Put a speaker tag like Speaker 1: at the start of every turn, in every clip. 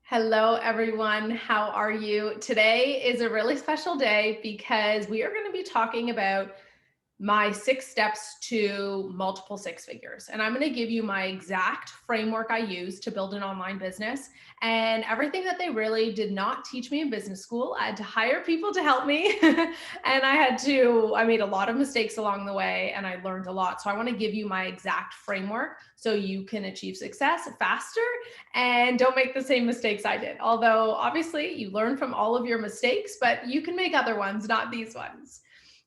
Speaker 1: Hello, everyone. How are you? Today is a really special day because we are going to be talking about my 6 steps to multiple six figures. And I'm going to give you my exact framework I use to build an online business and everything that they really did not teach me in business school. I had to hire people to help me. And I made a lot of mistakes along the way and I learned a lot. So I want to give you my exact framework so you can achieve success faster and don't make the same mistakes I did. Although obviously you learn from all of your mistakes, but you can make other ones, not these ones.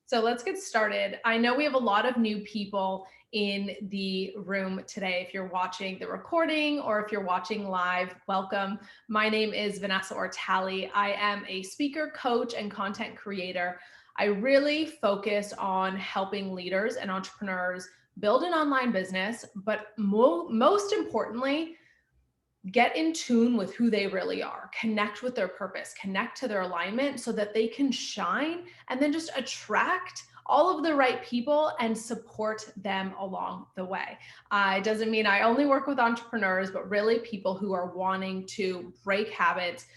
Speaker 1: So let's get started. I know we have a lot of new people in the room today. If you're watching the recording or if you're watching live, welcome. My name is Vanessa Ortali. I am a speaker, coach, and content creator. I really focus on helping leaders and entrepreneurs build an online business, but most importantly, get in tune with who they really are, connect with their purpose, connect to their alignment so that they can shine and then just attract all of the right people and support them along the way. It doesn't mean I only work with entrepreneurs, but really people who are wanting to break habits,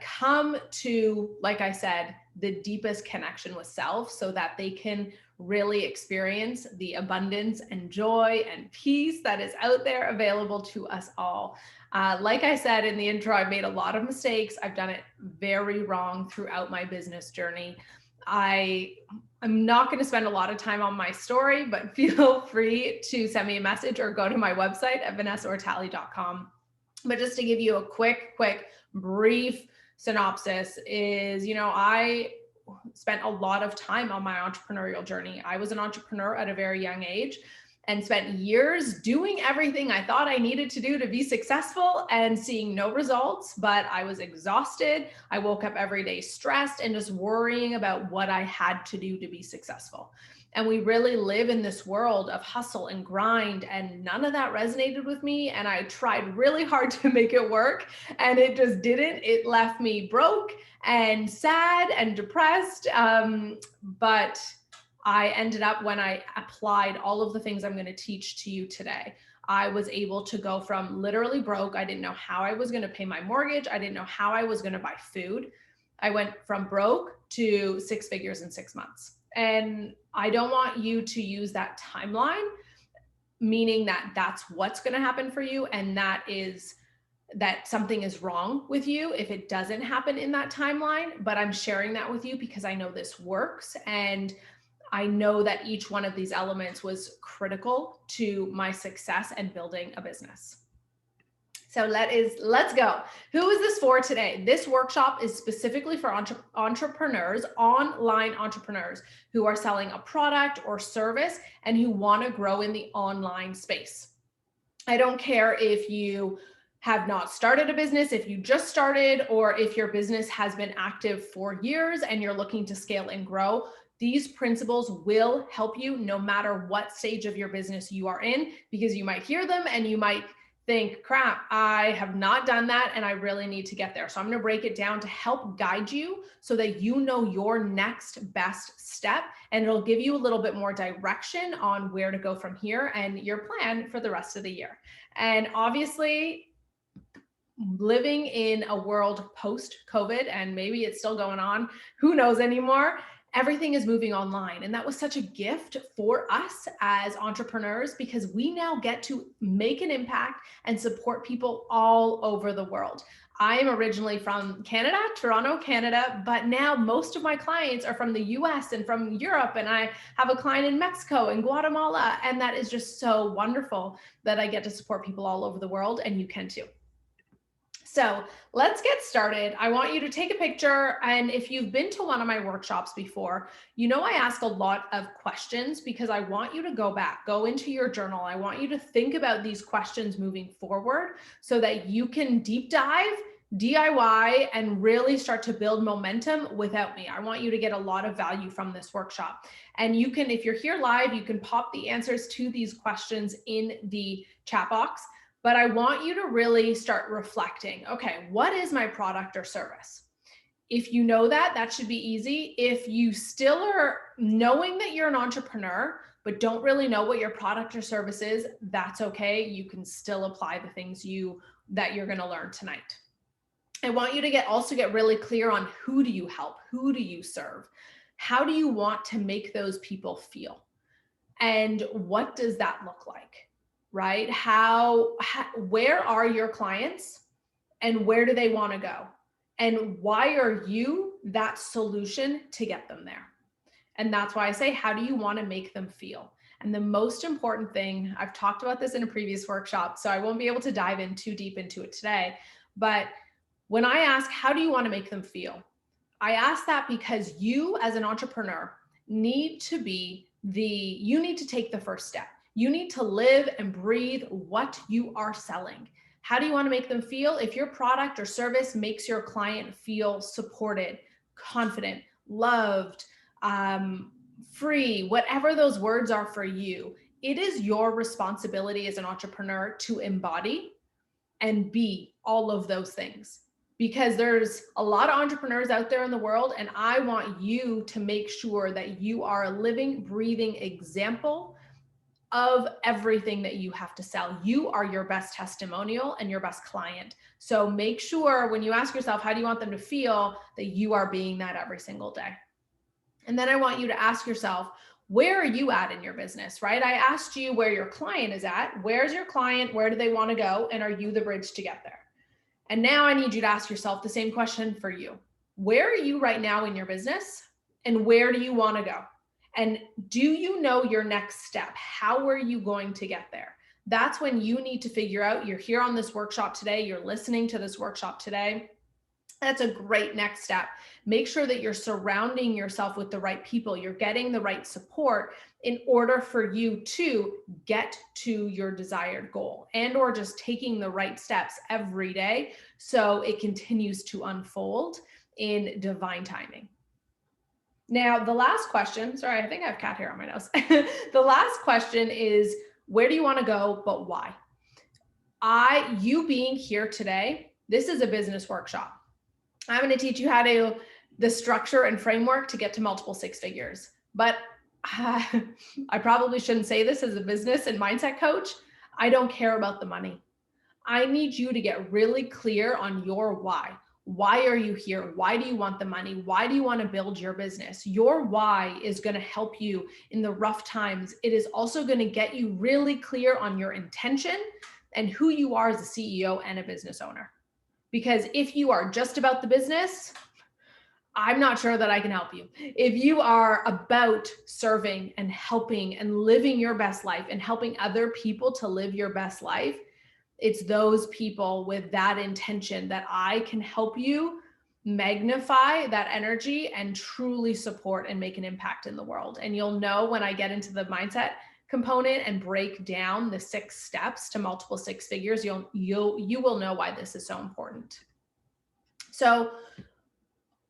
Speaker 1: come to, like I said, the deepest connection with self so that they can really experience the abundance and joy and peace that is out there available to us all. Like I said in the intro, I've made a lot of mistakes. I've done it very wrong throughout my business journey. I'm not going to spend a lot of time on my story, but feel free to send me a message or go to my website at vanessaortali.com. But just to give you a quick, brief synopsis is, I spent a lot of time on my entrepreneurial journey. I was an entrepreneur at a very young age and spent years doing everything I thought I needed to do to be successful and seeing no results, but I was exhausted. I woke up every day stressed and just worrying about what I had to do to be successful. And we really live in this world of hustle and grind, and none of that resonated with me. And I tried really hard to make it work, and it just didn't. It left me broke and sad and depressed. But I ended up, when I applied all of the things I'm going to teach to you today, I was able to go from literally broke. I didn't know how I was going to pay my mortgage. I didn't know how I was going to buy food. I went from broke to six figures in 6 months. And I don't want you to use that timeline, meaning that that's what's going to happen for you. And that something is wrong with you if it doesn't happen in that timeline. But I'm sharing that with you because I know this works. And I know that each one of these elements was critical to my success and building a business. So let's go. Who is this for today? This workshop is specifically for entrepreneurs, online entrepreneurs who are selling a product or service and who want to grow in the online space. I don't care if you have not started a business, if you just started, or if your business has been active for years and you're looking to scale and grow. These principles will help you no matter what stage of your business you are in, because you might hear them and you might think, crap, I have not done that and I really need to get there. So I'm going to break it down to help guide you so that you know your next best step, and it'll give you a little bit more direction on where to go from here and your plan for the rest of the year. And obviously, living in a world post-COVID, and maybe it's still going on, who knows anymore, everything is moving online. And that was such a gift for us as entrepreneurs because we now get to make an impact and support people all over the world. I am originally from Canada, Toronto, Canada, but now most of my clients are from the US and from Europe. And I have a client in Mexico and Guatemala. And that is just so wonderful that I get to support people all over the world, and you can too. So let's get started. I want you to take a picture. And if you've been to one of my workshops before, I ask a lot of questions because I want you to go into your journal. I want you to think about these questions moving forward so that you can deep dive, DIY, and really start to build momentum without me. I want you to get a lot of value from this workshop. And you can, if you're here live, you can pop the answers to these questions in the chat box. But I want you to really start reflecting, okay, what is my product or service? If you know that, that should be easy. If you still are knowing that you're an entrepreneur, but don't really know what your product or service is, that's okay. You can still apply the things that you're going to learn tonight. I want you to also get really clear on who do you help? Who do you serve? How do you want to make those people feel? And what does that look like? Right? Where are your clients and where do they want to go? And why are you that solution to get them there? And that's why I say, how do you want to make them feel? And the most important thing, I've talked about this in a previous workshop, so I won't be able to dive in too deep into it today. But when I ask, how do you want to make them feel? I ask that because you as an entrepreneur need to take the first step. You need to live and breathe what you are selling. How do you want to make them feel? If your product or service makes your client feel supported, confident, loved, free, whatever those words are for you, it is your responsibility as an entrepreneur to embody and be all of those things. Because there's a lot of entrepreneurs out there in the world, and I want you to make sure that you are a living, breathing example of everything that you have to sell. You are your best testimonial and your best client. So make sure when you ask yourself, how do you want them to feel, that you are being that every single day. And then I want you to ask yourself, where are you at in your business, right? I asked you where your client is at. Where's your client? Where do they want to go? And are you the bridge to get there? And now I need you to ask yourself the same question for you. Where are you right now in your business? And where do you want to go? And do you know your next step? How are you going to get there? That's when you need to figure out, you're here on this workshop today, you're listening to this workshop today. That's a great next step. Make sure that you're surrounding yourself with the right people. You're getting the right support in order for you to get to your desired goal, and or just taking the right steps every day so it continues to unfold in divine timing. Now, the last question, sorry, I think I have cat hair on my nose. The last question is, where do you want to go, but why? You being here today, this is a business workshop. I'm going to teach you the structure and framework to get to multiple six figures. But I probably shouldn't say this as a business and mindset coach. I don't care about the money. I need you to get really clear on your why. Why are you here? Why do you want the money? Why do you want to build your business? Your why is going to help you in the rough times. It is also going to get you really clear on your intention and who you are as a CEO and a business owner. Because if you are just about the business, I'm not sure that I can help you. If you are about serving and helping and living your best life and helping other people to live your best life, it's those people with that intention that I can help you magnify that energy and truly support and make an impact in the world. And you'll know when I get into the mindset component and break down the 6 steps to multiple 6 figures, you will know why this is so important. So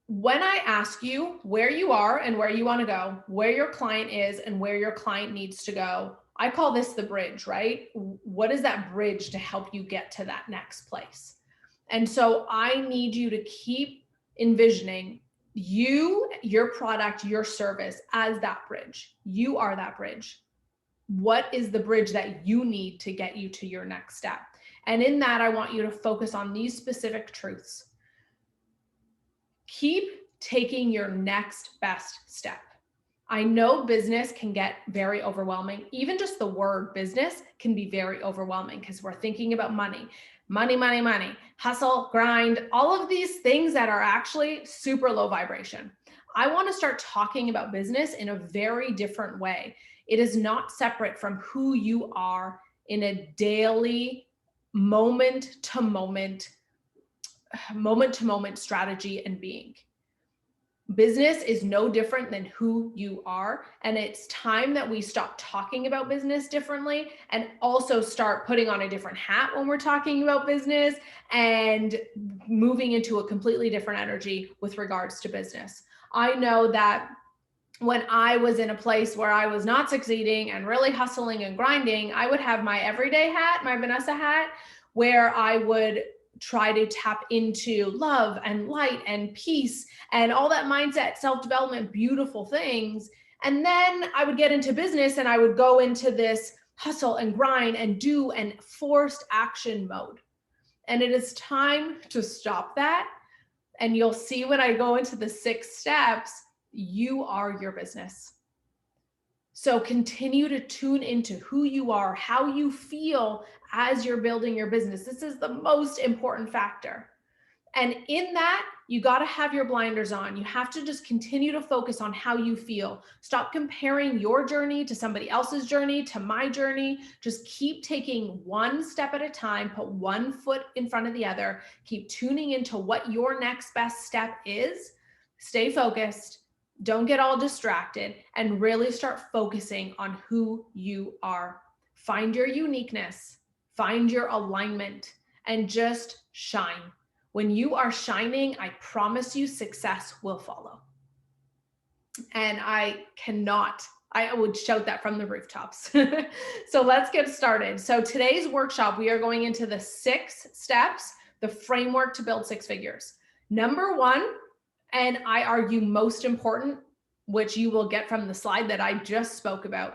Speaker 1: when I ask you where you are and where you want to go, where your client is and where your client needs to go, I call this the bridge, right? What is that bridge to help you get to that next place? And so I need you to keep envisioning you, your product, your service as that bridge. You are that bridge. What is the bridge that you need to get you to your next step? And in that, I want you to focus on these specific truths. Keep taking your next best step. I know business can get very overwhelming. Even just the word business can be very overwhelming because we're thinking about money, hustle, grind, all of these things that are actually super low vibration. I want to start talking about business in a very different way. It is not separate from who you are in a daily moment to moment strategy and being. Business is no different than who you are. And it's time that we stop talking about business differently and also start putting on a different hat when we're talking about business and moving into a completely different energy with regards to business. I know that when I was in a place where I was not succeeding and really hustling and grinding, I would have my everyday hat, my Vanessa hat, where I would try to tap into love and light and peace and all that mindset, self-development, beautiful things. And then I would get into business and I would go into this hustle and grind and do and forced action mode. And it is time to stop that. And you'll see when I go into the 6 steps, you are your business. So continue to tune into who you are, how you feel as you're building your business. This is the most important factor. And in that, you got to have your blinders on. You have to just continue to focus on how you feel. Stop comparing your journey to somebody else's journey, to my journey. Just keep taking one step at a time, put one foot in front of the other, keep tuning into what your next best step is. Stay focused. Don't get all distracted and really start focusing on who you are. Find your uniqueness, find your alignment, and just shine. When you are shining, I promise you success will follow. And I would shout that from the rooftops. So let's get started. So today's workshop, we are going into the 6 steps, the framework to build 6 figures. Number 1, and I argue most important, which you will get from the slide that I just spoke about,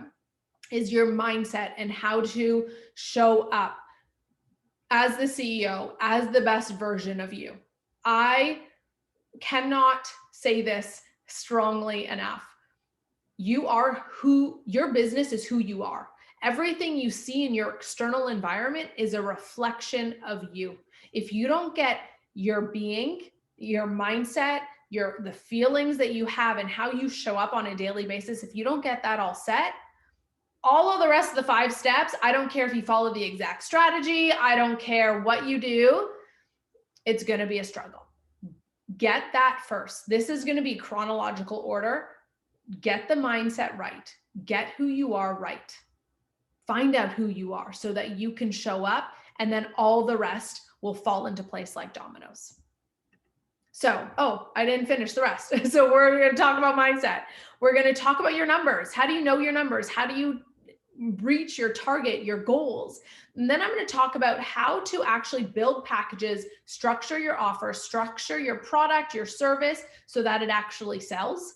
Speaker 1: is your mindset and how to show up as the CEO, as the best version of you. I cannot say this strongly enough. Your business is who you are. Everything you see in your external environment is a reflection of you. If you don't get your being, your mindset, the feelings that you have and how you show up on a daily basis, if you don't get that all set, all of the rest of the 5 steps, I don't care if you follow the exact strategy, I don't care what you do, it's going to be a struggle. Get that first. This is going to be chronological order. Get the mindset right. Get who you are right. Find out who you are so that you can show up, and then all the rest will fall into place like dominoes. So, I didn't finish the rest. So we're going to talk about mindset. We're going to talk about your numbers. How do you know your numbers? How do you reach your target, your goals? And then I'm going to talk about how to actually build packages, structure your offer, structure your product, your service so that it actually sells.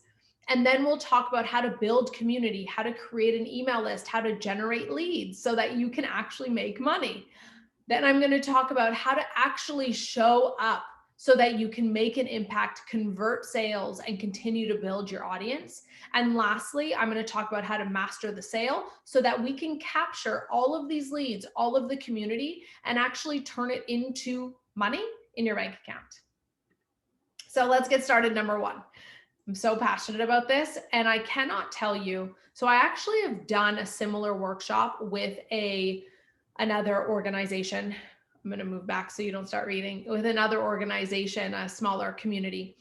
Speaker 1: And then we'll talk about how to build community, how to create an email list, how to generate leads so that you can actually make money. Then I'm going to talk about how to actually show up so that you can make an impact, convert sales, and continue to build your audience. And lastly, I'm going to talk about how to master the sale so that we can capture all of these leads, all of the community, and actually turn it into money in your bank account. So let's get started. Number 1. I'm so passionate about this, and I cannot tell you. So I actually have done a similar workshop with another organization. I'm going to move back so you don't start reading. With another organization, a smaller community.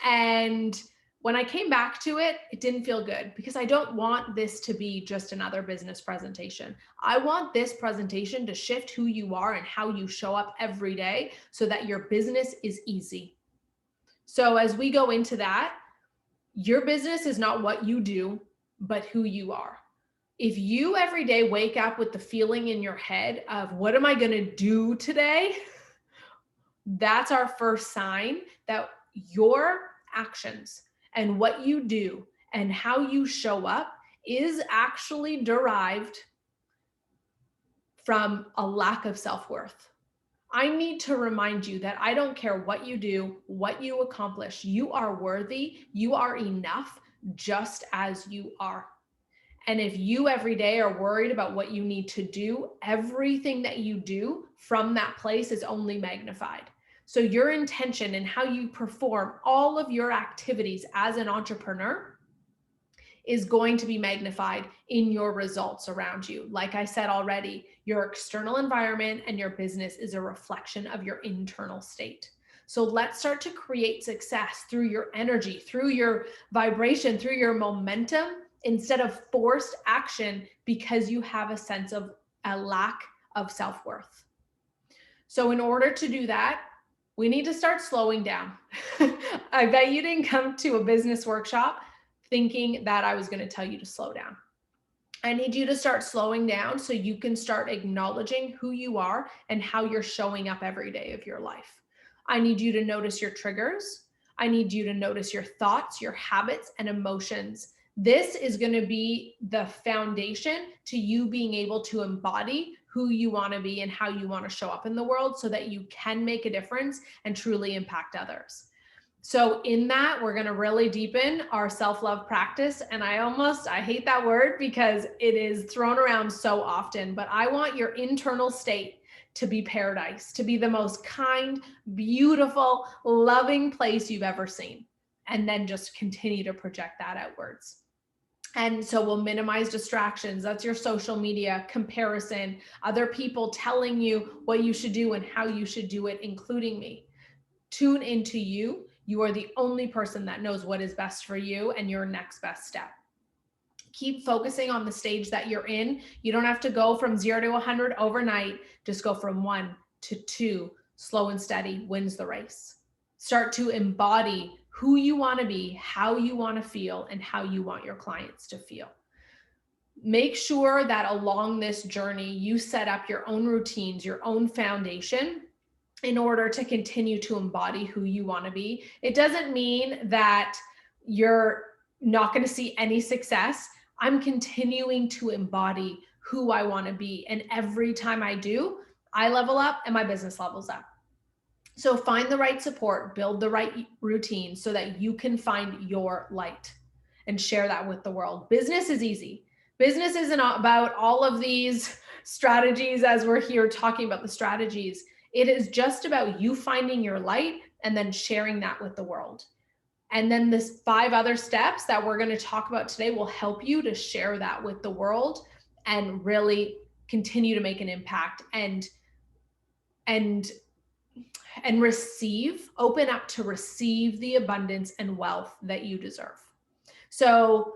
Speaker 1: And when I came back to it, it didn't feel good because I don't want this to be just another business presentation. I want this presentation to shift who you are and how you show up every day so that your business is easy. So as we go into that, your business is not what you do, but who you are. If you every day wake up with the feeling in your head of what am I going to do today? That's our first sign that your actions and what you do and how you show up is actually derived from a lack of self-worth. I need to remind you that I don't care what you do, what you accomplish, you are worthy, you are enough just as you are. And if you every day are worried about what you need to do, everything that you do from that place is only magnified. So your intention and how you perform all of your activities as an entrepreneur is going to be magnified in your results around you. Like I said already, your external environment and your business is a reflection of your internal state. So let's start to create success through your energy, through your vibration, through your momentum, instead of forced action because you have a sense of a lack of self-worth. So in order to do that, we need to start slowing down. I bet you didn't come to a business workshop thinking that I was going to tell you to slow down. I need you to start slowing down so you can start acknowledging who you are and how you're showing up every day of your life. I need you to notice your triggers. I need you to notice your thoughts, your habits, and emotions. This is going to be the foundation to you being able to embody who you want to be and how you want to show up in the world so that you can make a difference and truly impact others. So in that, we're going to really deepen our self-love practice. And I hate that word because it is thrown around so often, but I want your internal state to be paradise, to be the most kind, beautiful, loving place you've ever seen. And then just continue to project that outwards. And so we'll minimize distractions. That's your social media, comparison, other people telling you what you should do and how you should do it, including me. Tune into you. You are the only person that knows what is best for you and your next best step. Keep focusing on the stage that you're in. You don't have to go from 0 to 100 overnight. Just go from 1 to 2. Slow and steady wins the race. Start to embody who you want to be, how you want to feel, and how you want your clients to feel. Make sure that along this journey, you set up your own routines, your own foundation, in order to continue to embody who you want to be. It doesn't mean that you're not going to see any success. I'm continuing to embody who I want to be. And every time I do, I level up and my business levels up. So find the right support, build the right routine so that you can find your light and share that with the world. Business is easy. Business isn't about all of these strategies as we're here talking about the strategies. It is just about you finding your light and then sharing that with the world. And then this 5 other steps that we're going to talk about today will help you to share that with the world and really continue to make an impact and receive, open up to receive the abundance and wealth that you deserve. So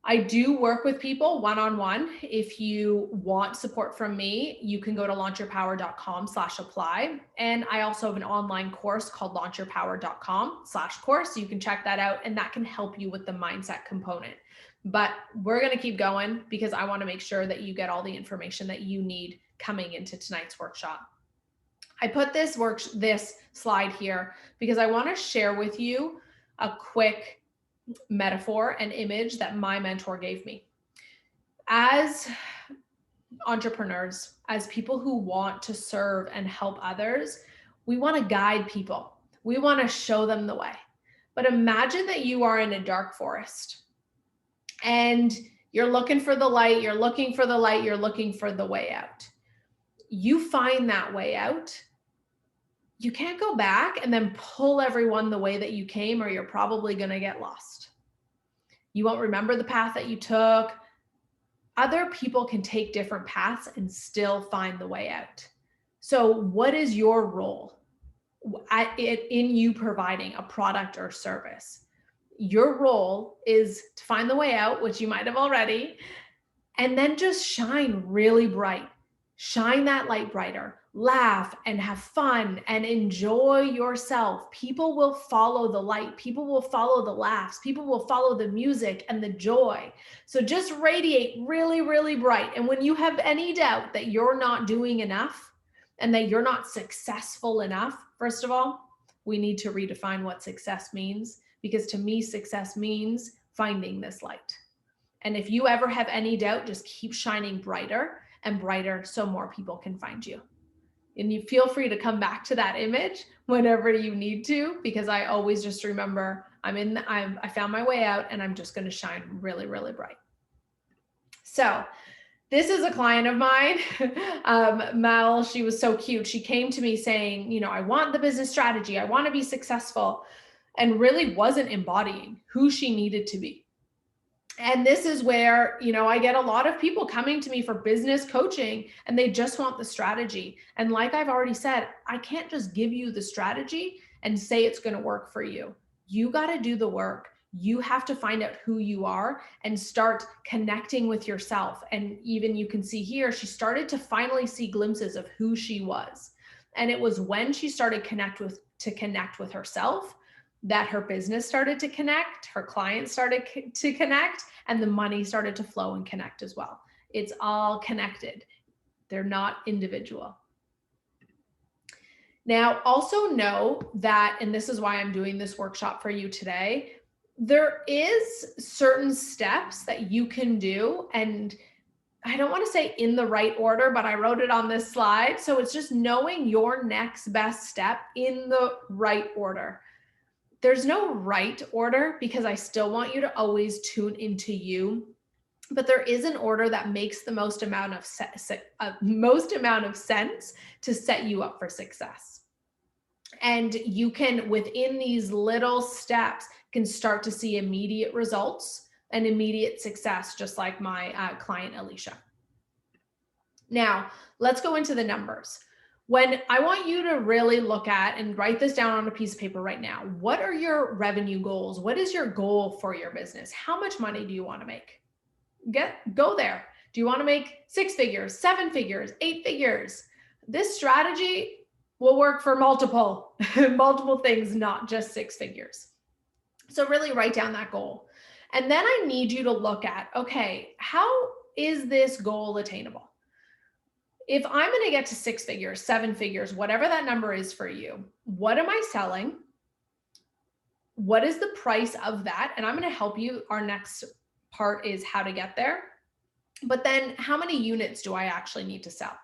Speaker 1: I do work with people one-on-one. If you want support from me, you can go to launchyourpower.com/apply. And I also have an online course called launchyourpower.com/course. You can check that out and that can help you with the mindset component. But we're going to keep going because I want to make sure that you get all the information that you need coming into tonight's workshop. I put this slide here because I want to share with you a quick metaphor and image that my mentor gave me. As entrepreneurs, as people who want to serve and help others, we want to guide people. We want to show them the way. But imagine that you are in a dark forest and you're looking for the light, you're looking for the light, you're looking for the way out. You find that way out. You can't go back and then pull everyone the way that you came, or you're probably going to get lost. You won't remember the path that you took. Other people can take different paths and still find the way out. So what is your role in you providing a product or service? Your role is to find the way out, which you might have already, and then just shine really bright. Shine that light brighter. Laugh and have fun and enjoy yourself. People will follow the light. People will follow the laughs. People will follow the music and the joy. So just radiate really, really bright. And when you have any doubt that you're not doing enough and that you're not successful enough, first of all, we need to redefine what success means, because to me, success means finding this light. And if you ever have any doubt, just keep shining brighter and brighter so more people can find you. And you feel free to come back to that image whenever you need to, because I always just remember I found my way out and I'm just going to shine really, really bright. So this is a client of mine, Mel. She was so cute. She came to me saying, I want the business strategy. I want to be successful, and really wasn't embodying who she needed to be. And this is where, I get a lot of people coming to me for business coaching and they just want the strategy. And like I've already said, I can't just give you the strategy and say it's going to work for you. You got to do the work. You have to find out who you are and start connecting with yourself. And even you can see here, she started to finally see glimpses of who she was. And it was when she started to connect with herself that her business started to connect, her clients started to connect, and the money started to flow and connect as well. It's all connected. They're not individual. Now, also know that, and this is why I'm doing this workshop for you today, there is certain steps that you can do, and I don't want to say in the right order, but I wrote it on this slide. So it's just knowing your next best step in the right order. There's no right order because I still want you to always tune into you, but there is an order that makes the most amount of sense to set you up for success. And you can, within these little steps, can start to see immediate results and immediate success, just like my client, Alicia. Now, let's go into the numbers. When I want you to really look at and write this down on a piece of paper right now, what are your revenue goals? What is your goal for your business? How much money do you want to make? Go there. Do you want to make 6 figures, 7 figures, 8 figures? This strategy will work for multiple things, not just 6 figures. So really write down that goal. And then I need you to look at, okay, how is this goal attainable? If I'm going to get to 6 figures, 7 figures, whatever that number is for you, what am I selling? What is the price of that? And I'm going to help you. Our next part is how to get there. But then how many units do I actually need to sell?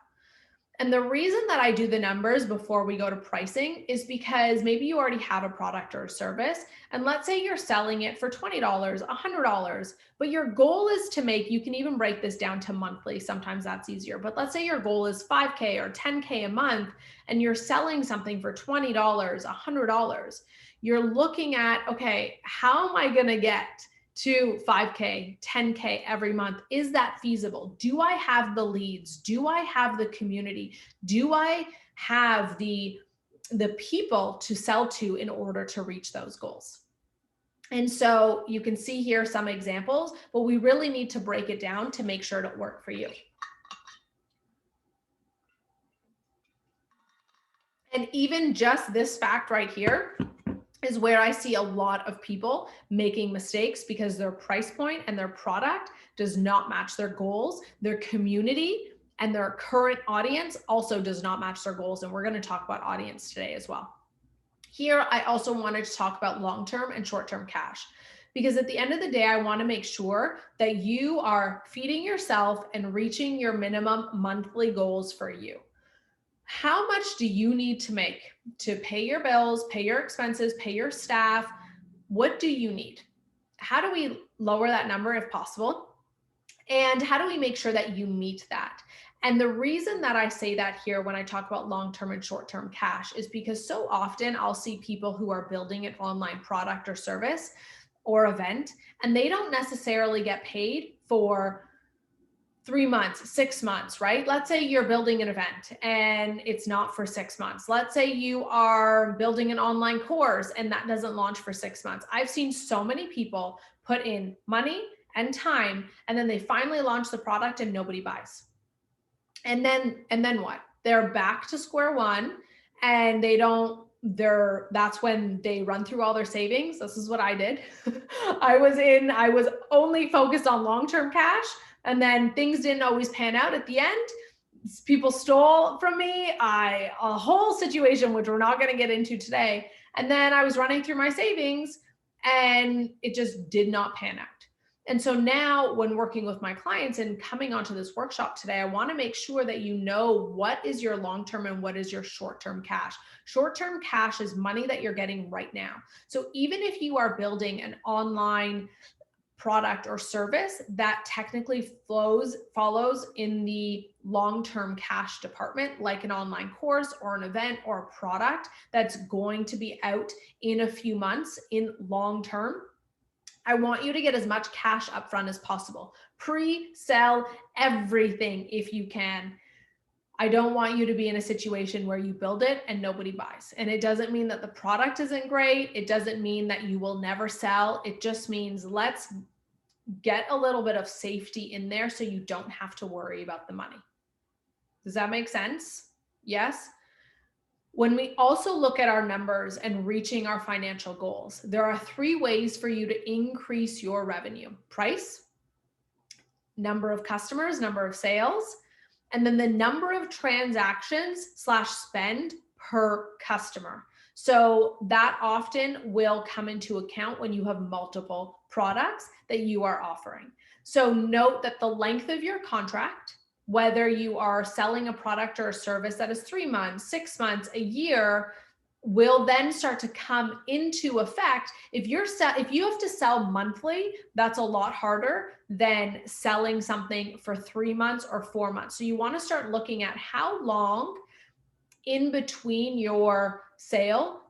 Speaker 1: And the reason that I do the numbers before we go to pricing is because maybe you already have a product or a service, and let's say you're selling it for $20, $100, but your goal is to make, you can even break this down to monthly, sometimes that's easier, but let's say your goal is 5K or 10K a month, and you're selling something for $20, $100, you're looking at, okay, how am I gonna get to 5K, 10K every month? Is that feasible? Do I have the leads? Do I have the community? Do I have the people to sell to in order to reach those goals? And so you can see here some examples, but we really need to break it down to make sure it'll work for you. And even just this fact right here is where I see a lot of people making mistakes because their price point and their product does not match their goals. Their community and their current audience also does not match their goals. And we're going to talk about audience today as well. Here, I also wanted to talk about long-term and short-term cash, because at the end of the day, I want to make sure that you are feeding yourself and reaching your minimum monthly goals for you. How much do you need to make to pay your bills, pay your expenses, pay your staff? What do you need? How do we lower that number if possible? And how do we make sure that you meet that? And the reason that I say that here when I talk about long-term and short-term cash is because so often I'll see people who are building an online product or service or event, and they don't necessarily get paid for 3 months, 6 months, right? Let's say you're building an event and it's not for 6 months. Let's say you are building an online course and that doesn't launch for 6 months. I've seen so many people put in money and time, and then they finally launch the product and nobody buys. And then what? They're back to square one, and that's when they run through all their savings. This is what I did. I was only focused on long-term cash, and then things didn't always pan out at the end. People stole from me, a whole situation, which we're not going to get into today. And then I was running through my savings and it just did not pan out. And so now when working with my clients and coming onto this workshop today, I want to make sure that you know what is your long-term and what is your short-term cash. Short-term cash is money that you're getting right now. So even if you are building an online product or service that technically follows in the long-term cash department, like an online course or an event or a product that's going to be out in a few months in long-term, I want you to get as much cash upfront as possible. Pre-sell everything if you can. I don't want you to be in a situation where you build it and nobody buys. And it doesn't mean that the product isn't great. It doesn't mean that you will never sell. It just means let's get a little bit of safety in there so you don't have to worry about the money. Does that make sense? Yes? When we also look at our numbers and reaching our financial goals, there are 3 ways for you to increase your revenue: price, number of customers, number of sales, and then the number of transactions/spend per customer. So that often will come into account when you have multiple products that you are offering. So note that the length of your contract, whether you are selling a product or a service that is 3 months, 6 months, a year, will then start to come into effect. If you have to sell monthly, that's a lot harder than selling something for 3 months or 4 months. So you want to start looking at how long in between your sale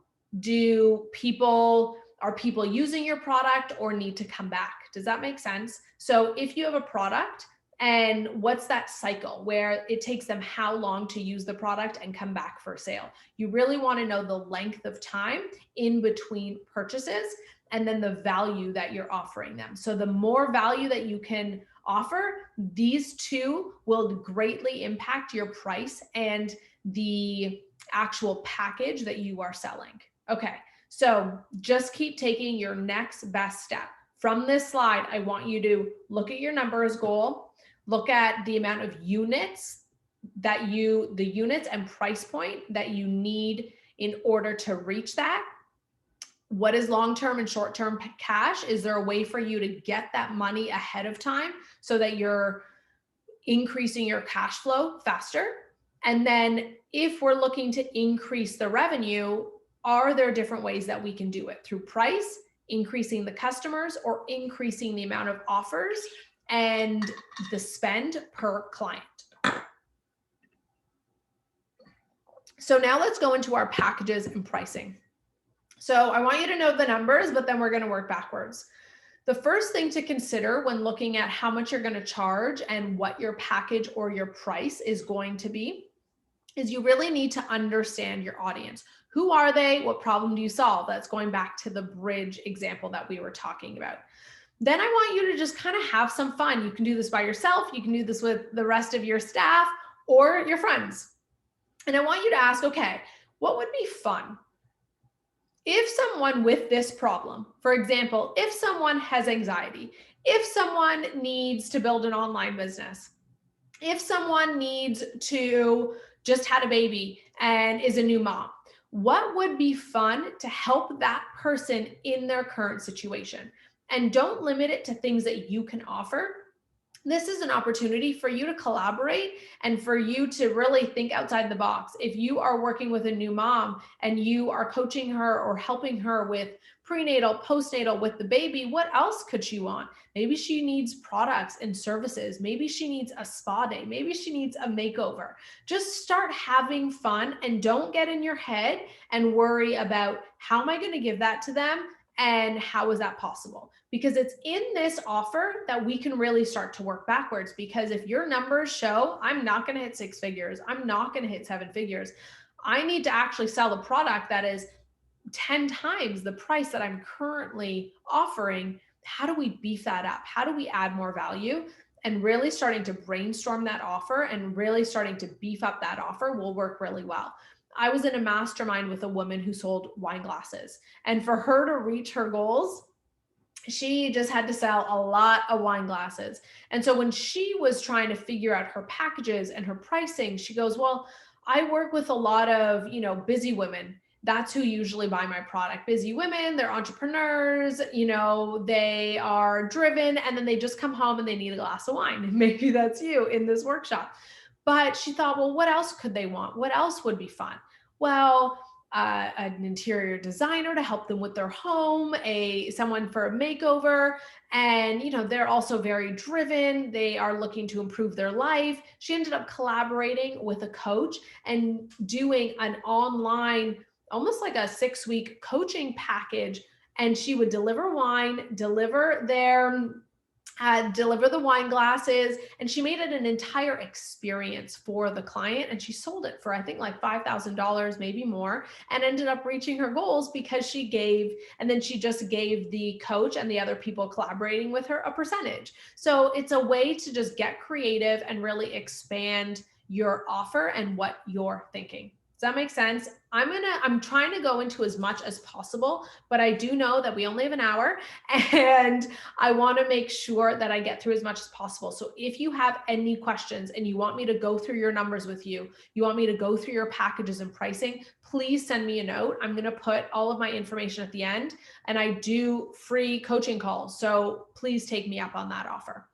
Speaker 1: are people using your product or need to come back? Does that make sense? So if you have a product, and what's that cycle where it takes them how long to use the product and come back for sale? You really want to know the length of time in between purchases and then the value that you're offering them. So the more value that you can offer, these two will greatly impact your price and the actual package that you are selling. Okay, so just keep taking your next best step. From this slide, I want you to look at your numbers goal, look at the amount of units the units and price point that you need in order to reach that. What is long-term and short-term cash? Is there a way for you to get that money ahead of time so that you're increasing your cash flow faster? And then if we're looking to increase the revenue, are there different ways that we can do it? Through price, increasing the customers, or increasing the amount of offers and the spend per client? So now let's go into our packages and pricing. So I want you to know the numbers, but then we're going to work backwards. The first thing to consider when looking at how much you're going to charge and what your package or your price is going to be is you really need to understand your audience. Who are they? What problem do you solve? That's going back to the bridge example that we were talking about. Then I want you to just kind of have some fun. You can do this by yourself. You can do this with the rest of your staff or your friends. And I want you to ask, okay, what would be fun? If someone with this problem, for example, if someone has anxiety, if someone needs to build an online business, if someone needs to just had a baby and is a new mom, what would be fun to help that person in their current situation? And don't limit it to things that you can offer. This is an opportunity for you to collaborate and for you to really think outside the box. If you are working with a new mom and you are coaching her or helping her with prenatal, postnatal with the baby, what else could she want? Maybe she needs products and services. Maybe she needs a spa day. Maybe she needs a makeover. Just start having fun and don't get in your head and worry about how am I going to give that to them and how is that possible? Because it's in this offer that we can really start to work backwards. Because if your numbers show, I'm not going to hit 6 figures, I'm not going to hit 7 figures, I need to actually sell a product that is 10 times the price that I'm currently offering. How do we beef that up? How do we add more value? And really starting to brainstorm that offer and really starting to beef up that offer will work really well. I was in a mastermind with a woman who sold wine glasses, and for her to reach her goals, she just had to sell a lot of wine glasses. And so when she was trying to figure out her packages and her pricing, she goes, well, I work with a lot of, busy women. That's who usually buy my product. Busy women, they're entrepreneurs, they are driven, and then they just come home and they need a glass of wine. Maybe that's you in this workshop. But she thought, well, what else could they want? What else would be fun? Well, an interior designer to help them with their home, someone for a makeover, and they're also very driven. They are looking to improve their life. She ended up collaborating with a coach and doing an online, almost like a 6-week coaching package. And she would deliver wine, deliver the wine glasses, and she made it an entire experience for the client, and she sold it for I think like $5,000, maybe more, and ended up reaching her goals because she just gave the coach and the other people collaborating with her a percentage. So it's a way to just get creative and really expand your offer and what you're thinking. Does that make sense? I'm trying to go into as much as possible, but I do know that we only have an hour and I want to make sure that I get through as much as possible. So if you have any questions and you want me to go through your numbers with you, you want me to go through your packages and pricing, please send me a note. I'm going to put all of my information at the end, and I do free coaching calls. So please take me up on that offer.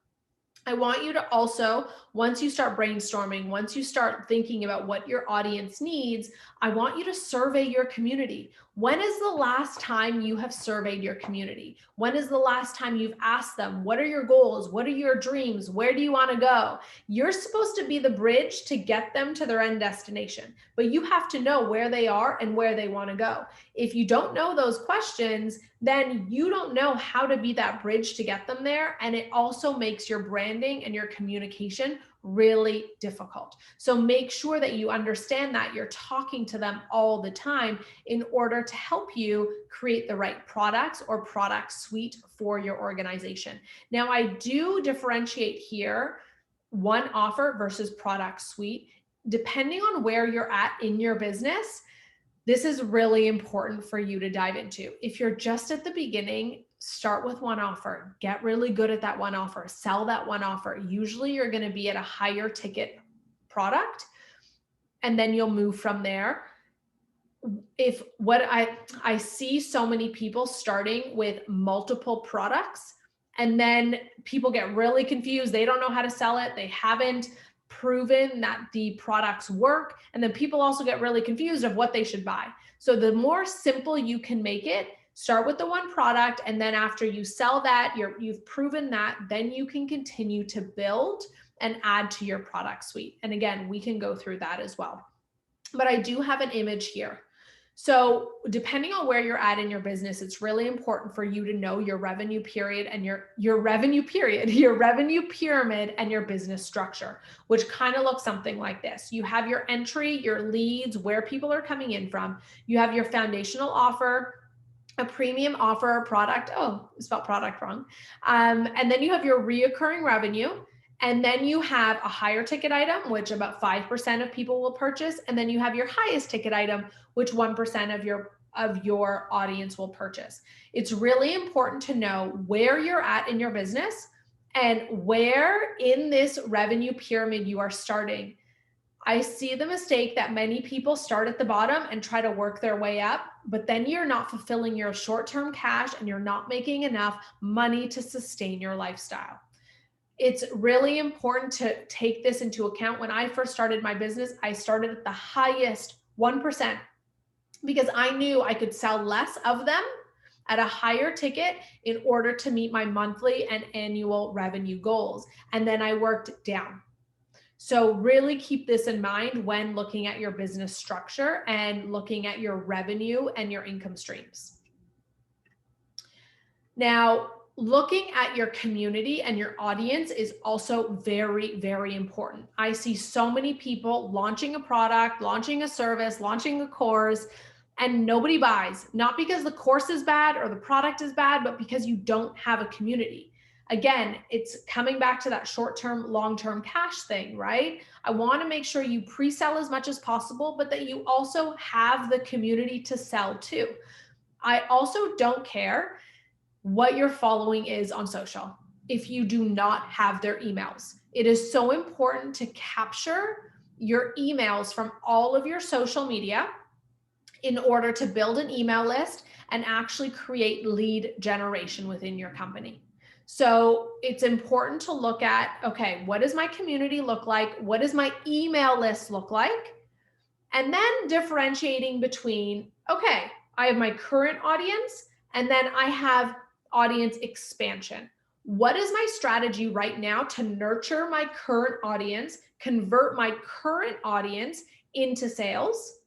Speaker 1: I want you to also, once you start brainstorming, once you start thinking about what your audience needs, I want you to survey your community. When is the last time you have surveyed your community? When is the last time you've asked them, what are your goals? What are your dreams? Where do you want to go? You're supposed to be the bridge to get them to their end destination, but you have to know where they are and where they want to go. If you don't know those questions, then you don't know how to be that bridge to get them there. And it also makes your branding and your communication really difficult. So make sure that you understand that you're talking to them all the time in order to help you create the right products or product suite for your organization. Now, I do differentiate here one offer versus product suite. Depending on where you're at in your business, this is really important for you to dive into. If you're just at the beginning, start with one offer. Get really good at that one offer. Sell that one offer. Usually you're going to be at a higher ticket product, and then you'll move from there. If what I see so many people starting with multiple products, and then people get really confused. They don't know how to sell it. They haven't proven that the products work. And then people also get really confused of what they should buy. So the more simple you can make it, start with the one product. And then after you sell that, you've proven that, then you can continue to build and add to your product suite. And again, we can go through that as well. But I do have an image here. So depending on where you're at in your business, it's really important for you to know your revenue period and your revenue pyramid and your business structure, which kind of looks something like this. You have your entry, your leads, where people are coming in from. You have your foundational offer, a premium offer, product. Oh, I spelled product wrong. And then you have your reoccurring revenue. And then you have a higher ticket item, which about 5% of people will purchase. And then you have your highest ticket item, which 1% of your audience will purchase. It's really important to know where you're at in your business and where in this revenue pyramid you are starting. I see the mistake that many people start at the bottom and try to work their way up, but then you're not fulfilling your short-term cash and you're not making enough money to sustain your lifestyle. It's really important to take this into account. When I first started my business, I started at the highest 1% because I knew I could sell less of them at a higher ticket in order to meet my monthly and annual revenue goals. And then I worked down. So really keep this in mind when looking at your business structure and looking at your revenue and your income streams. Now, looking at your community and your audience is also very, very important. I see so many people launching a product, launching a service, launching a course, and nobody buys, not because the course is bad or the product is bad, but because you don't have a community. Again, it's coming back to that short-term, long-term cash thing, right? I want to make sure you pre-sell as much as possible, but that you also have the community to sell to. I also don't care what your following is on social if you do not have their emails. It is so important to capture your emails from all of your social media in order to build an email list and actually create lead generation within your company. So it's important to look at, okay, what does my community look like? What does my email list look like? And then differentiating between, okay, I have my current audience and then I have audience expansion. What is my strategy right now to nurture my current audience, convert my current audience into sales?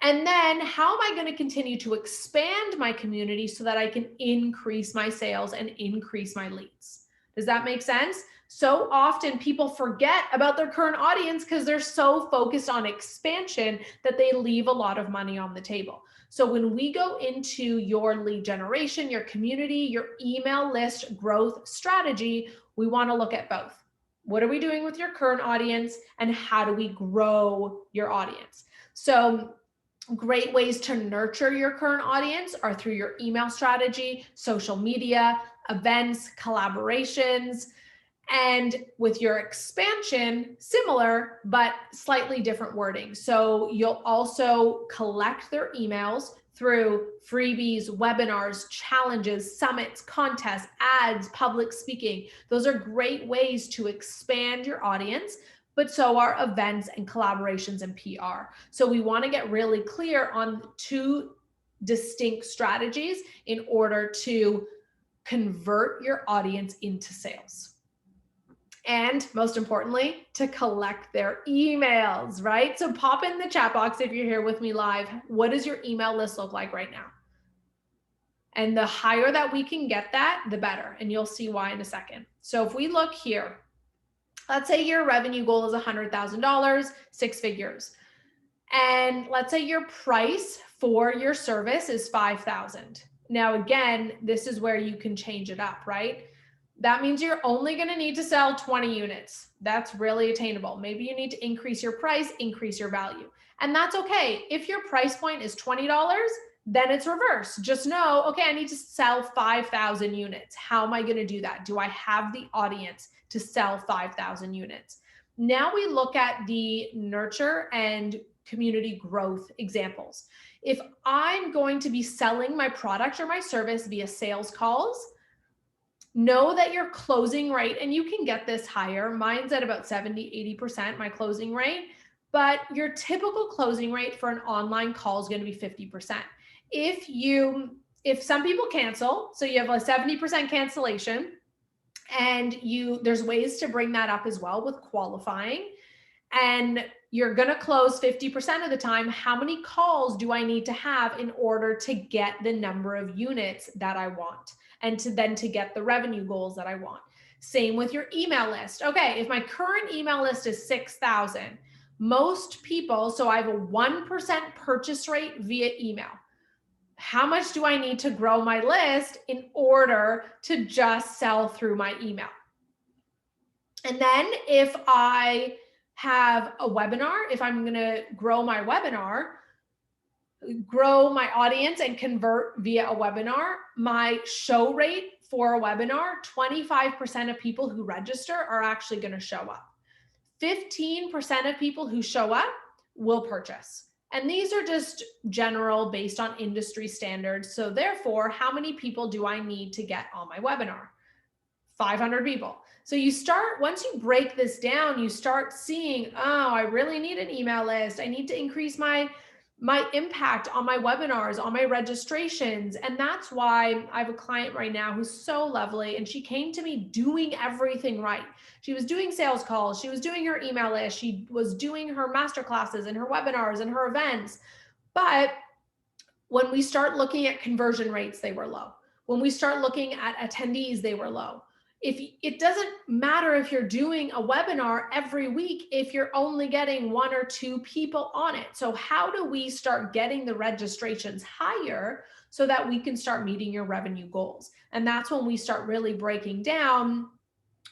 Speaker 1: And then how am I going to continue to expand my community so that I can increase my sales and increase my leads? Does that make sense? So often people forget about their current audience because they're so focused on expansion that they leave a lot of money on the table. So when we go into your lead generation, your community, your email list growth strategy, we want to look at both. What are we doing with your current audience and how do we grow your audience? So great ways to nurture your current audience are through your email strategy, social media, events, collaborations. And with your expansion, similar, but slightly different wording. So you'll also collect their emails through freebies, webinars, challenges, summits, contests, ads, public speaking. Those are great ways to expand your audience, but so are events and collaborations and PR. So we want to get really clear on two distinct strategies in order to convert your audience into sales. And most importantly, to collect their emails, right? So pop in the chat box if you're here with me live. What does your email list look like right now? And the higher that we can get that, the better. And you'll see why in a second. So if we look here, let's say your revenue goal is $100,000, 6 figures. And let's say your price for your service is $5,000. Now, again, this is where you can change it up, right? That means you're only going to need to sell 20 units. That's really attainable. Maybe you need to increase your price, increase your value. And that's okay. If your price point is $20, then it's reverse. Just know, okay, I need to sell 5,000 units. How am I going to do that? Do I have the audience to sell 5,000 units? Now we look at the nurture and community growth examples. If I'm going to be selling my product or my service via sales calls, know that your closing rate, and you can get this higher, mine's at about 70, 80%, my closing rate, but your typical closing rate for an online call is going to be 50%. If some people cancel, so you have a 70% cancellation, and there's ways to bring that up as well with qualifying, and you're going to close 50% of the time, how many calls do I need to have in order to get the number of units that I want? And to get the revenue goals that I want. Same with your email list. Okay, if my current email list is 6,000, most people, so I have a 1% purchase rate via email. How much do I need to grow my list in order to just sell through my email? And then if I have a webinar, if I'm going to grow my webinar, grow my audience and convert via a webinar, my show rate for a webinar, 25% of people who register are actually going to show up. 15% of people who show up will purchase. And these are just general based on industry standards. So therefore, how many people do I need to get on my webinar? 500 people. So you start, once you break this down, you start seeing, oh, I really need an email list. I need to increase my impact on my webinars, on my registrations. And that's why I have a client right now who's so lovely. And she came to me doing everything right. She was doing sales calls. She was doing her email list. She was doing her masterclasses and her webinars and her events. But when we start looking at conversion rates, they were low. When we start looking at attendees, they were low. It doesn't matter if you're doing a webinar every week if you're only getting 1 or 2 people on it. So how do we start getting the registrations higher so that we can start meeting your revenue goals? And that's when we start really breaking down,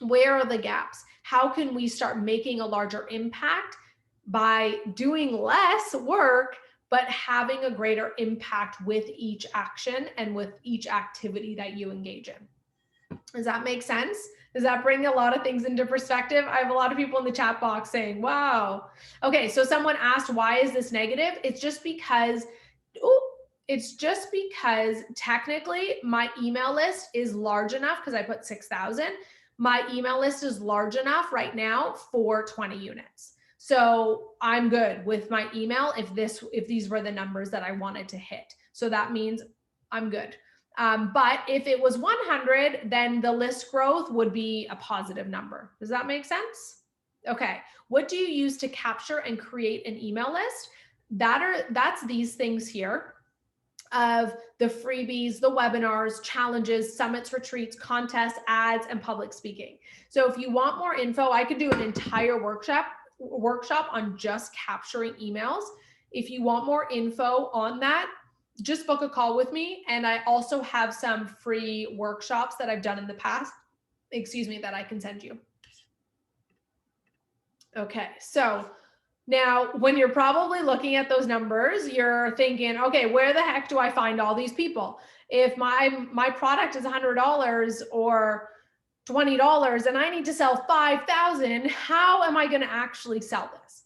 Speaker 1: where are the gaps? How can we start making a larger impact by doing less work, but having a greater impact with each action and with each activity that you engage in? Does that make sense? Does that bring a lot of things into perspective? I have a lot of people in the chat box saying, wow. Okay, so someone asked, why is this negative? It's just because technically my email list is large enough, because I put 6,000. My email list is large enough right now for 20 units. So I'm good with my email if these were the numbers that I wanted to hit. So that means I'm good. But if it was 100, then the list growth would be a positive number. Does that make sense? Okay. What do you use to capture and create an email list? That's these things here of the freebies, the webinars, challenges, summits, retreats, contests, ads, and public speaking. So if you want more info, I could do an entire workshop on just capturing emails. If you want more info on that, just book a call with me. And I also have some free workshops that I've done in the past, that I can send you. Okay, so now when you're probably looking at those numbers, you're thinking, okay, where the heck do I find all these people? If my product is $100 or $20 and I need to sell 5,000. How am I going to actually sell this?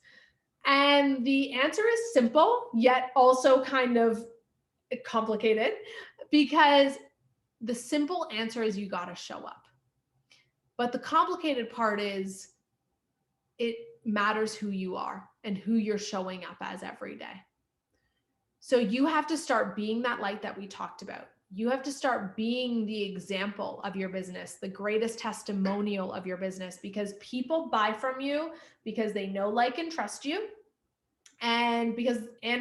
Speaker 1: And the answer is simple, yet also kind of complicated, because the simple answer is you got to show up. But the complicated part is it matters who you are and who you're showing up as every day. So you have to start being that light that we talked about. You have to start being the example of your business, the greatest testimonial of your business, because people buy from you because they know, like, and trust you, and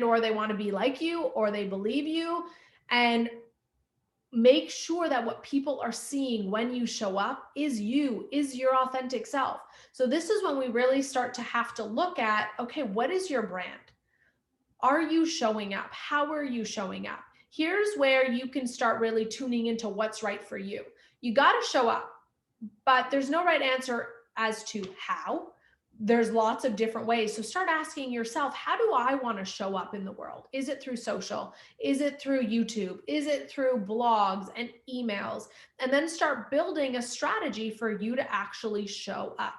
Speaker 1: or they want to be like you, or they believe you. And make sure that what people are seeing when you show up is you, is your authentic self. So this is when we really start to have to look at, okay, what is your brand? Are you showing up? How are you showing up? Here's where you can start really tuning into what's right for you. You got to show up, but there's no right answer as to how. There's lots of different ways. So start asking yourself, how do I want to show up in the world? Is it through social? Is it through YouTube? Is it through blogs and emails? And then start building a strategy for you to actually show up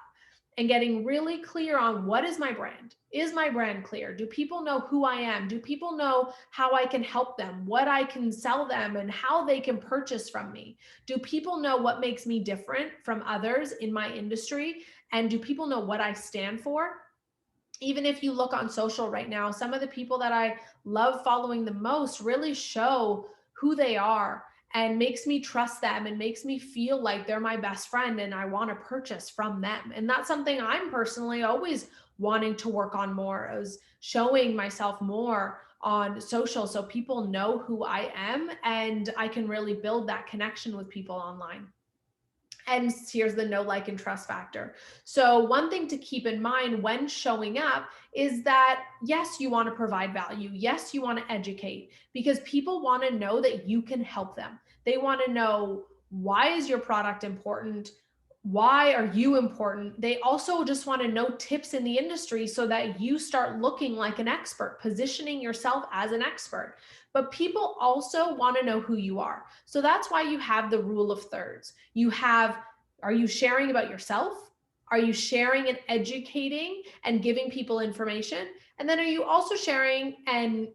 Speaker 1: and getting really clear on, what is my brand? Is my brand clear? Do people know who I am? Do people know how I can help them, what I can sell them, and how they can purchase from me? Do people know what makes me different from others in my industry? And do people know what I stand for? Even if you look on social right now, some of the people that I love following the most really show who they are and makes me trust them and makes me feel like they're my best friend and I want to purchase from them. And that's something I'm personally always wanting to work on more, is showing myself more on social so people know who I am and I can really build that connection with people online. And here's the know, like, and trust factor. So one thing to keep in mind when showing up is that, yes, you want to provide value. Yes, you want to educate, because people want to know that you can help them. They want to know, why is your product important? Why are you important? They also just want to know tips in the industry so that you start looking like an expert, positioning yourself as an expert. But people also want to know who you are. So that's why you have the rule of thirds. You have, are you sharing about yourself? Are you sharing and educating and giving people information? And then are you also sharing and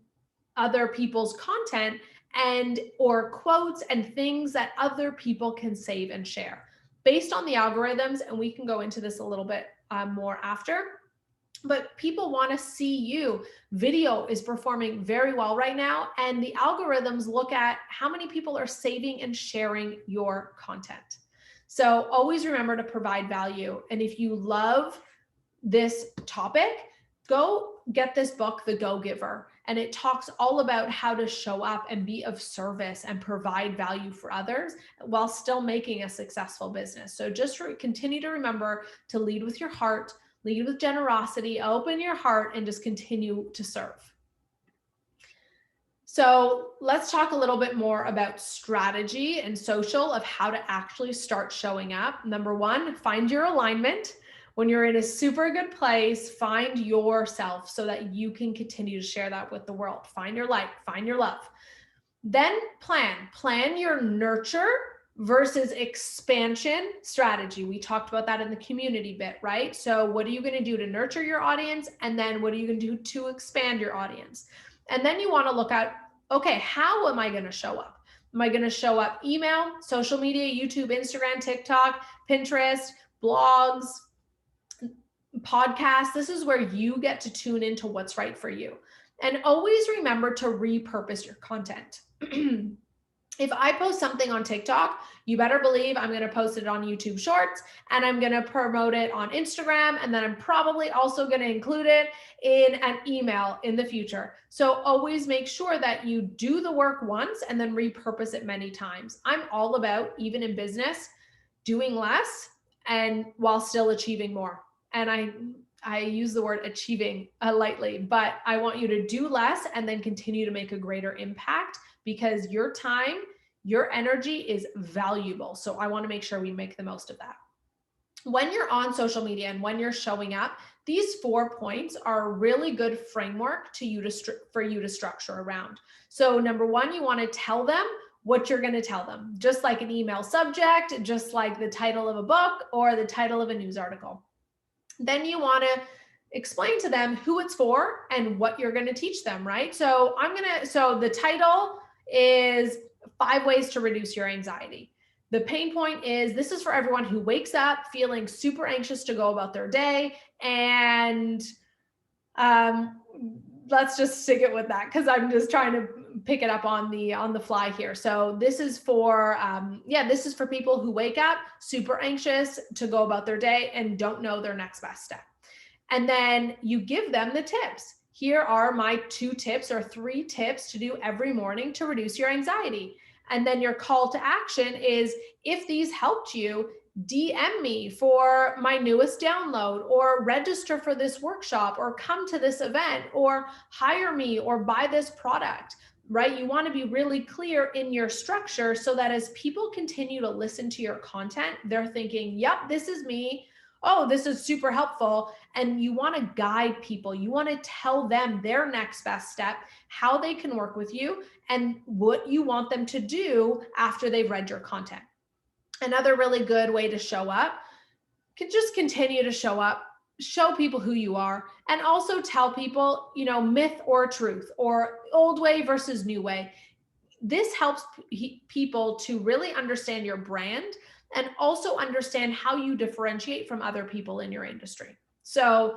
Speaker 1: other people's content and or quotes and things that other people can save and share based on the algorithms? And we can go into this a little bit more after. But people want to see you. Video is performing very well right now, and the algorithms look at how many people are saving and sharing your content. So always remember to provide value. And if you love this topic, go get this book, The Go Giver. And it talks all about how to show up and be of service and provide value for others while still making a successful business. So just continue to remember to lead with your heart, lead with generosity, open your heart, and just continue to serve. So let's talk a little bit more about strategy and social of how to actually start showing up. Number one, find your alignment. When you're in a super good place, find yourself so that you can continue to share that with the world. Find your light, find your love. Then plan your nurture versus expansion strategy. We talked about that in the community bit, right? So what are you going to do to nurture your audience? And then what are you going to do to expand your audience? And then you want to look at, okay, how am I going to show up? Am I going to show up email, social media, YouTube, Instagram, TikTok, Pinterest, blogs, podcasts? This is where you get to tune into what's right for you. And always remember to repurpose your content. If I post something on TikTok, you better believe I'm going to post it on YouTube Shorts, and I'm going to promote it on Instagram, and then I'm probably also going to include it in an email in the future. So always make sure that you do the work once and then repurpose it many times. I'm all about, even in business, doing less and while still achieving more. And I use the word achieving lightly, but I want you to do less and then continue to make a greater impact, because your time, your energy is valuable. So I want to make sure we make the most of that. When you're on social media and when you're showing up, these 4 points are a really good framework for you to structure around. So number one, you want to tell them what you're going to tell them, just like an email subject, just like the title of a book or the title of a news article. Then you want to explain to them who it's for and what you're going to teach them, right? So the title is 5 ways to reduce your anxiety. The pain point is this is for everyone who wakes up feeling super anxious to go about their day. And let's just stick it with that because I'm just trying to pick it up on the fly here. So this is for this is for people who wake up super anxious to go about their day and don't know their next best step. And then you give them the tips. Here are my 2 tips or 3 tips to do every morning to reduce your anxiety. And then your call to action is, if these helped you, DM me for my newest download, or register for this workshop, or come to this event, or hire me, or buy this product, right? You want to be really clear in your structure so that as people continue to listen to your content, they're thinking, yep, this is me. Oh, this is super helpful. And you want to guide people. You want to tell them their next best step, how they can work with you, and what you want them to do after they've read your content. Another really good way to show up, can just continue to show up, show people who you are, and also tell people, myth or truth, or old way versus new way. This helps people to really understand your brand and also understand how you differentiate from other people in your industry. So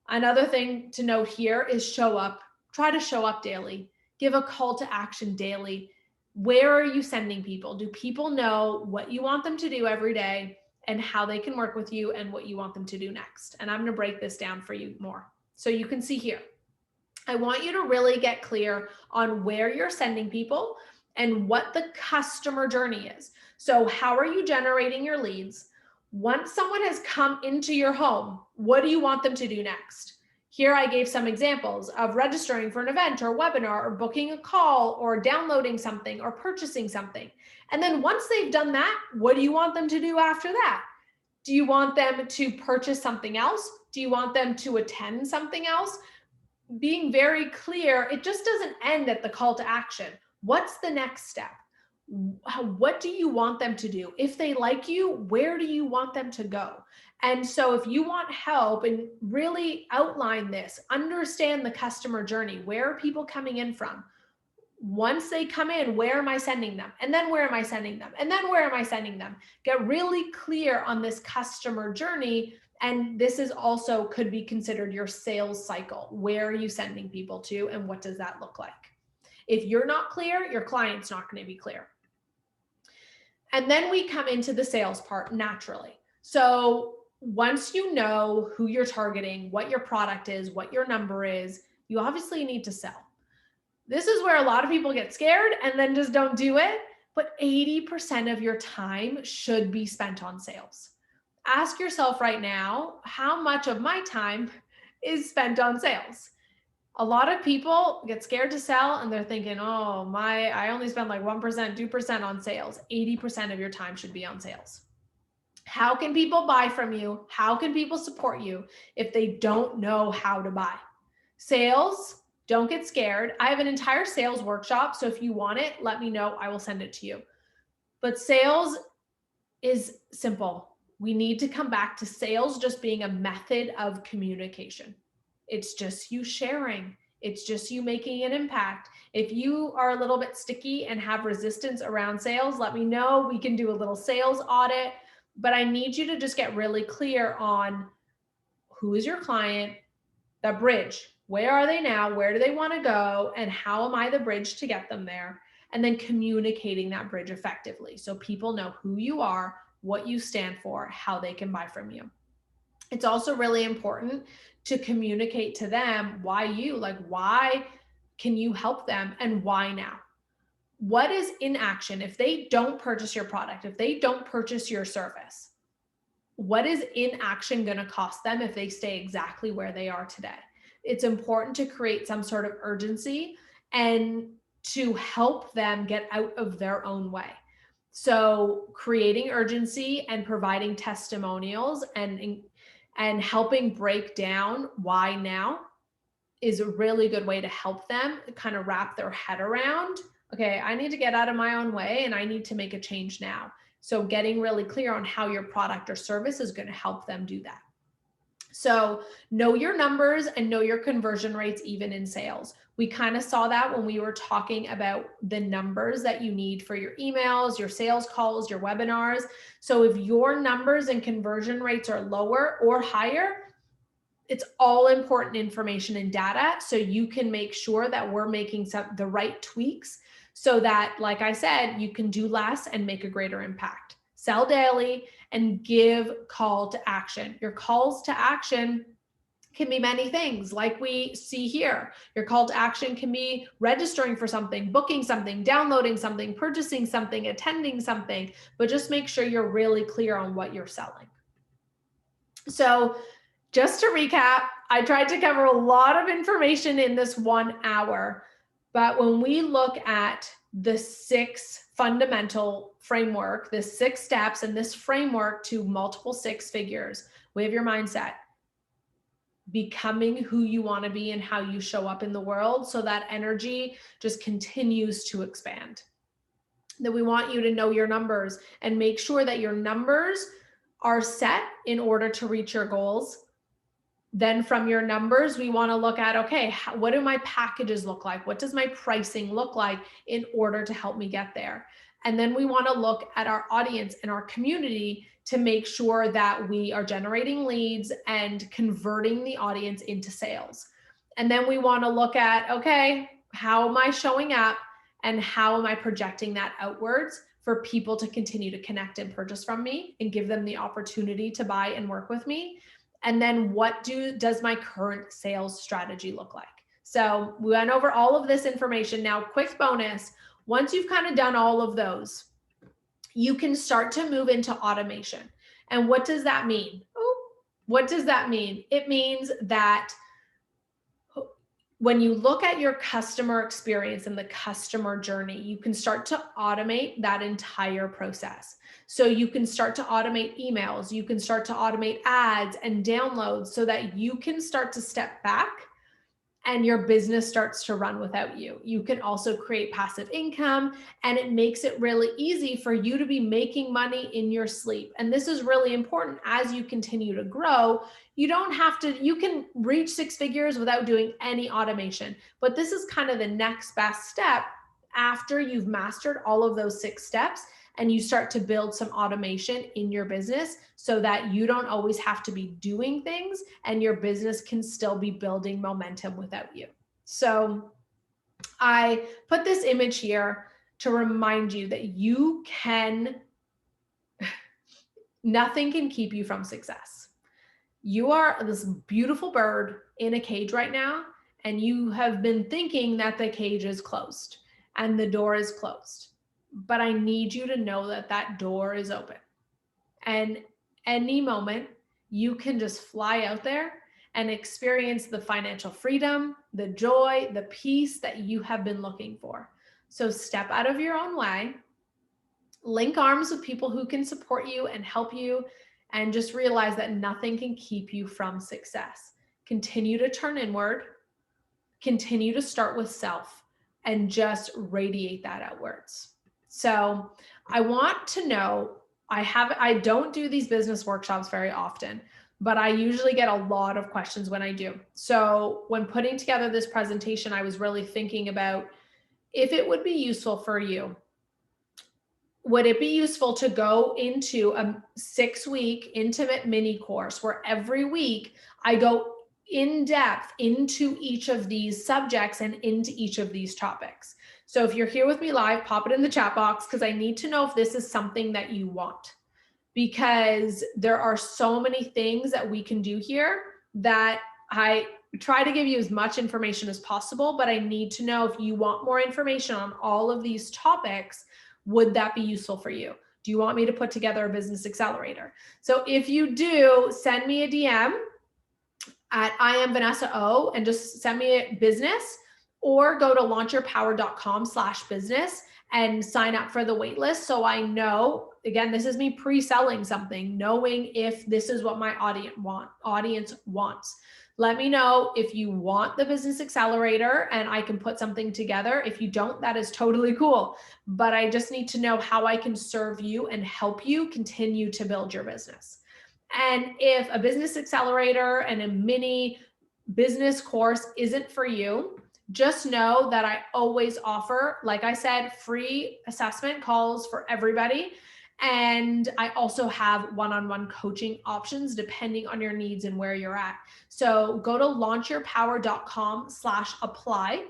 Speaker 1: another thing to note here is show up. Try to show up daily. Give a call to action daily. Where are you sending people? Do people know what you want them to do every day and how they can work with you and what you want them to do next? And I'm going to break this down for you more. So you can see here, I want you to really get clear on where you're sending people and what the customer journey is. So how are you generating your leads? Once someone has come into your home, what do you want them to do next? Here I gave some examples of registering for an event or webinar or booking a call or downloading something or purchasing something. And then once they've done that, what do you want them to do after that? Do you want them to purchase something else? Do you want them to attend something else? Being very clear, it just doesn't end at the call to action. What's the next step? What do you want them to do? If they like you, where do you want them to go? And so if you want help and really outline this, understand the customer journey, where are people coming in from? Once they come in, where am I sending them? And then where am I sending them? And then where am I sending them? Get really clear on this customer journey. And this is also could be considered your sales cycle. Where are you sending people to and what does that look like? If you're not clear, your client's not going to be clear. And then we come into the sales part naturally. So once you know who you're targeting, what your product is, what your number is, you obviously need to sell. This is where a lot of people get scared and then just don't do it. But 80% of your time should be spent on sales. Ask yourself right now, how much of my time is spent on sales? A lot of people get scared to sell and they're thinking, oh, I only spend like 1%, 2% on sales. 80% of your time should be on sales. How can people buy from you? How can people support you if they don't know how to buy? Sales, don't get scared. I have an entire sales workshop. So if you want it, let me know. I will send it to you. But sales is simple. We need to come back to sales just being a method of communication. It's just you sharing. It's just you making an impact. If you are a little bit sticky and have resistance around sales, let me know. We can do a little sales audit, but I need you to just get really clear on who is your client, the bridge. Where are they now? Where do they want to go? And how am I the bridge to get them there? And then communicating that bridge effectively so people know who you are, what you stand for, how they can buy from you. It's also really important to communicate to them why can you help them and why now? What is inaction? If they don't purchase your product, if they don't purchase your service, what is inaction going to cost them if they stay exactly where they are today? It's important to create some sort of urgency and to help them get out of their own way. So creating urgency and providing testimonials and helping break down why now is a really good way to help them kind of wrap their head around okay, I need to get out of my own way and I need to make a change now. So getting really clear on how your product or service is going to help them do that. So know your numbers and know your conversion rates, even in sales. We kind of saw that when we were talking about the numbers that you need for your emails, your sales calls, your webinars. So if your numbers and conversion rates are lower or higher, it's all important information and data, so you can make sure that we're making the right tweaks so that, like I said, you can do less and make a greater impact. Sell daily and give call to action. Your calls to action can be many things, like we see here. Your call to action can be registering for something, booking something, downloading something, purchasing something, attending something, but just make sure you're really clear on what you're selling. So just to recap, I tried to cover a lot of information in this 1 hour, but when we look at the 6 fundamental framework, the 6 steps and this framework to multiple 6 figures, we have your mindset, becoming who you want to be and how you show up in the world, so that energy just continues to expand. That we want you to know your numbers and make sure that your numbers are set in order to reach your goals. Then from your numbers, we want to look at, okay, what do my packages look like? What does my pricing look like in order to help me get there? And then we want to look at our audience and our community to make sure that we are generating leads and converting the audience into sales. And then we want to look at, okay, how am I showing up and how am I projecting that outwards for people to continue to connect and purchase from me and give them the opportunity to buy and work with me? And then what does my current sales strategy look like? So we went over all of this information. Now, quick bonus, once you've kind of done all of those, you can start to move into automation. And what does that mean? What does that mean? It means that when you look at your customer experience and the customer journey, you can start to automate that entire process. So you can start to automate emails, you can start to automate ads and downloads so that you can start to step back and your business starts to run without you. You can also create passive income, and it makes it really easy for you to be making money in your sleep. And this is really important as you continue to grow. You don't have to, you can reach 6 figures without doing any automation, but this is kind of the next best step after you've mastered all of those 6 steps and you start to build some automation in your business so that you don't always have to be doing things and your business can still be building momentum without you. So I put this image here to remind you that you can, nothing can keep you from success. You are this beautiful bird in a cage right now, and you have been thinking that the cage is closed and the door is closed. But I need you to know that that door is open. And any moment, you can just fly out there and experience the financial freedom, the joy, the peace that you have been looking for. So step out of your own way, link arms with people who can support you and help you, and just realize that nothing can keep you from success. Continue to turn inward, continue to start with self, and just radiate that outwards. So I want to know, I don't do these business workshops very often, but I usually get a lot of questions when I do. So when putting together this presentation, I was really thinking about if it would be useful for you. Would it be useful to go into a 6-week intimate mini course where every week I go in depth into each of these subjects and into each of these topics? So if you're here with me live, pop it in the chat box, because I need to know if this is something that you want, because there are so many things that we can do here that I try to give you as much information as possible, but I need to know if you want more information on all of these topics. Would that be useful for you? Do you want me to put together a business accelerator? So if you do, send me a DM at I am Vanessa O and just send me a business. or go to launchyourpower.com/business and sign up for the waitlist. So I know, again, this is me pre-selling something, knowing if this is what my audience wants. Let me know if you want the business accelerator and I can put something together. If you don't, that is totally cool. But I just need to know how I can serve you and help you continue to build your business. And if a business accelerator and a mini business course isn't for you, just know that I always offer, like I said, free assessment calls for everybody. And I also have one-on-one coaching options depending on your needs and where you're at. So go to launchyourpower.com/apply.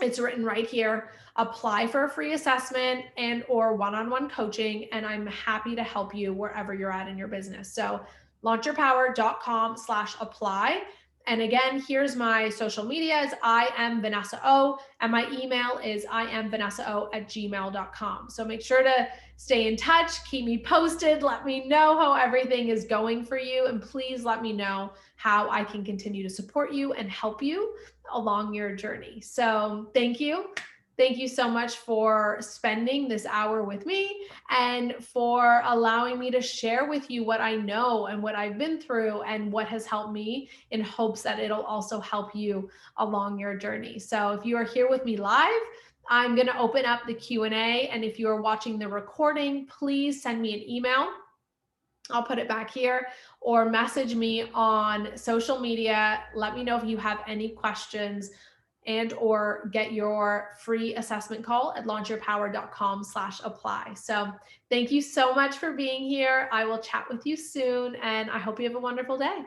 Speaker 1: It's written right here. Apply for a free assessment and or one-on-one coaching, and I'm happy to help you wherever you're at in your business. So launchyourpower.com/apply. And again, here's my social medias. I am Vanessa O, and my email is iamvanessao@gmail.com. So make sure to stay in touch, keep me posted, let me know how everything is going for you, and please let me know how I can continue to support you and help you along your journey. So thank you. Thank you so much for spending this hour with me and for allowing me to share with you what I know and what I've been through and what has helped me, in hopes that it'll also help you along your journey. So if you are here with me live, I'm going to open up the Q&A. And if you are watching the recording, please send me an email. I'll put it back here, or message me on social media. Let me know if you have any questions, and or get your free assessment call at launchyourpower.com/apply. So thank you so much for being here. I will chat with you soon, and I hope you have a wonderful day.